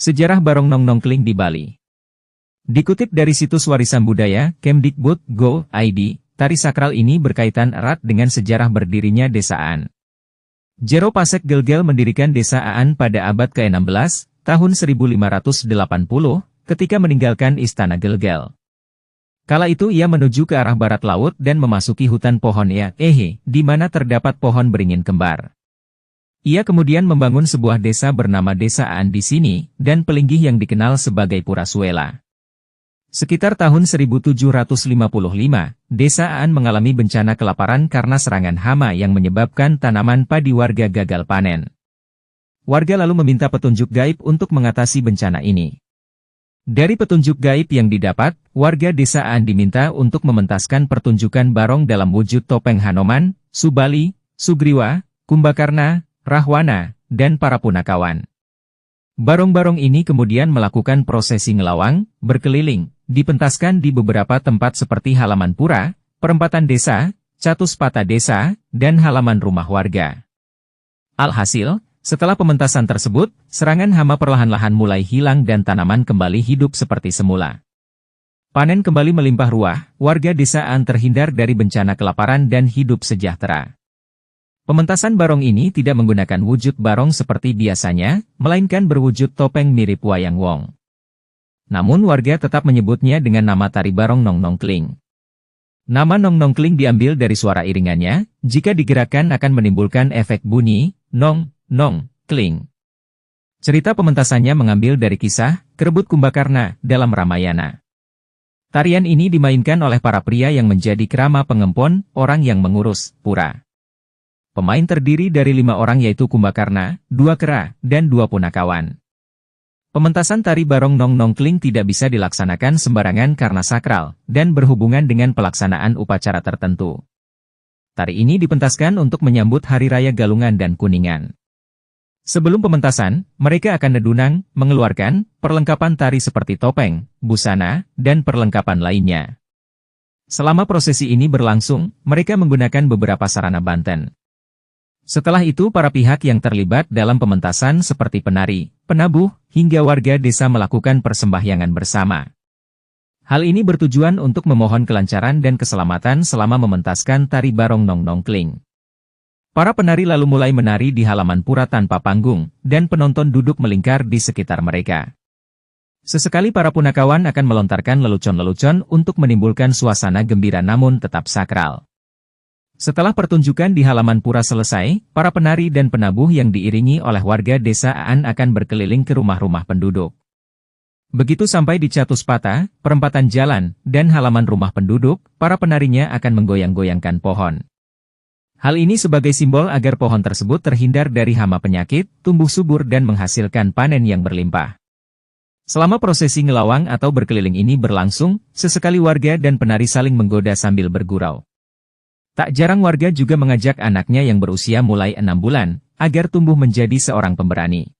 Sejarah Barong Nong Nongkling di Bali. Dikutip dari situs warisan budaya, Kemdikbud.go.id, tari sakral ini berkaitan erat dengan sejarah berdirinya Desa Aan. Jero Pasek Gelgel mendirikan Desa Aan pada abad ke-16, tahun 1580, ketika meninggalkan Istana Gelgel. Kala itu ia menuju ke arah barat laut dan memasuki hutan pohon di mana terdapat pohon beringin kembar. Ia kemudian membangun sebuah desa bernama Desa Aan di sini, dan pelinggih yang dikenal sebagai Purasuela. Sekitar tahun 1755, Desa Aan mengalami bencana kelaparan karena serangan hama yang menyebabkan tanaman padi warga gagal panen. Warga lalu meminta petunjuk gaib untuk mengatasi bencana ini. Dari petunjuk gaib yang didapat, warga Desa Aan diminta untuk mementaskan pertunjukan barong dalam wujud topeng Hanoman, Subali, Sugriwa, Kumbakarna, Rahwana, dan para punakawan. Barong-barong ini kemudian melakukan prosesi ngelawang, berkeliling, dipentaskan di beberapa tempat seperti halaman pura, perempatan desa, catuspata desa, dan halaman rumah warga. Alhasil, setelah pementasan tersebut, serangan hama perlahan-lahan mulai hilang dan tanaman kembali hidup seperti semula. Panen kembali melimpah ruah, warga Desa Aan terhindar dari bencana kelaparan dan hidup sejahtera. Pementasan barong ini tidak menggunakan wujud barong seperti biasanya, melainkan berwujud topeng mirip wayang wong. Namun warga tetap menyebutnya dengan nama tari barong Nong Nongkling. Nama Nong Nongkling diambil dari suara iringannya, jika digerakkan akan menimbulkan efek bunyi, nong, nong, kling. Cerita pementasannya mengambil dari kisah, Kerebut Kumbakarna, dalam Ramayana. Tarian ini dimainkan oleh para pria yang menjadi krama pengempon, orang yang mengurus pura. Pemain terdiri dari 5 orang yaitu Kumbakarna, 2 kera, dan 2 punakawan. Pementasan tari barong Nong Nongkling tidak bisa dilaksanakan sembarangan karena sakral, dan berhubungan dengan pelaksanaan upacara tertentu. Tari ini dipentaskan untuk menyambut Hari Raya Galungan dan Kuningan. Sebelum pementasan, mereka akan nedunang, mengeluarkan perlengkapan tari seperti topeng, busana, dan perlengkapan lainnya. Selama prosesi ini berlangsung, mereka menggunakan beberapa sarana banten. Setelah itu para pihak yang terlibat dalam pementasan seperti penari, penabuh, hingga warga desa melakukan persembahyangan bersama. Hal ini bertujuan untuk memohon kelancaran dan keselamatan selama mementaskan tari barong Nong Nongkling. Para penari lalu mulai menari di halaman pura tanpa panggung, dan penonton duduk melingkar di sekitar mereka. Sesekali para punakawan akan melontarkan lelucon-lelucon untuk menimbulkan suasana gembira namun tetap sakral. Setelah pertunjukan di halaman pura selesai, para penari dan penabuh yang diiringi oleh warga Desa Aan akan berkeliling ke rumah-rumah penduduk. Begitu sampai di catuspata, perempatan jalan, dan halaman rumah penduduk, para penarinya akan menggoyang-goyangkan pohon. Hal ini sebagai simbol agar pohon tersebut terhindar dari hama penyakit, tumbuh subur dan menghasilkan panen yang berlimpah. Selama prosesi ngelawang atau berkeliling ini berlangsung, sesekali warga dan penari saling menggoda sambil bergurau. Tak jarang warga juga mengajak anaknya yang berusia mulai 6 bulan, agar tumbuh menjadi seorang pemberani.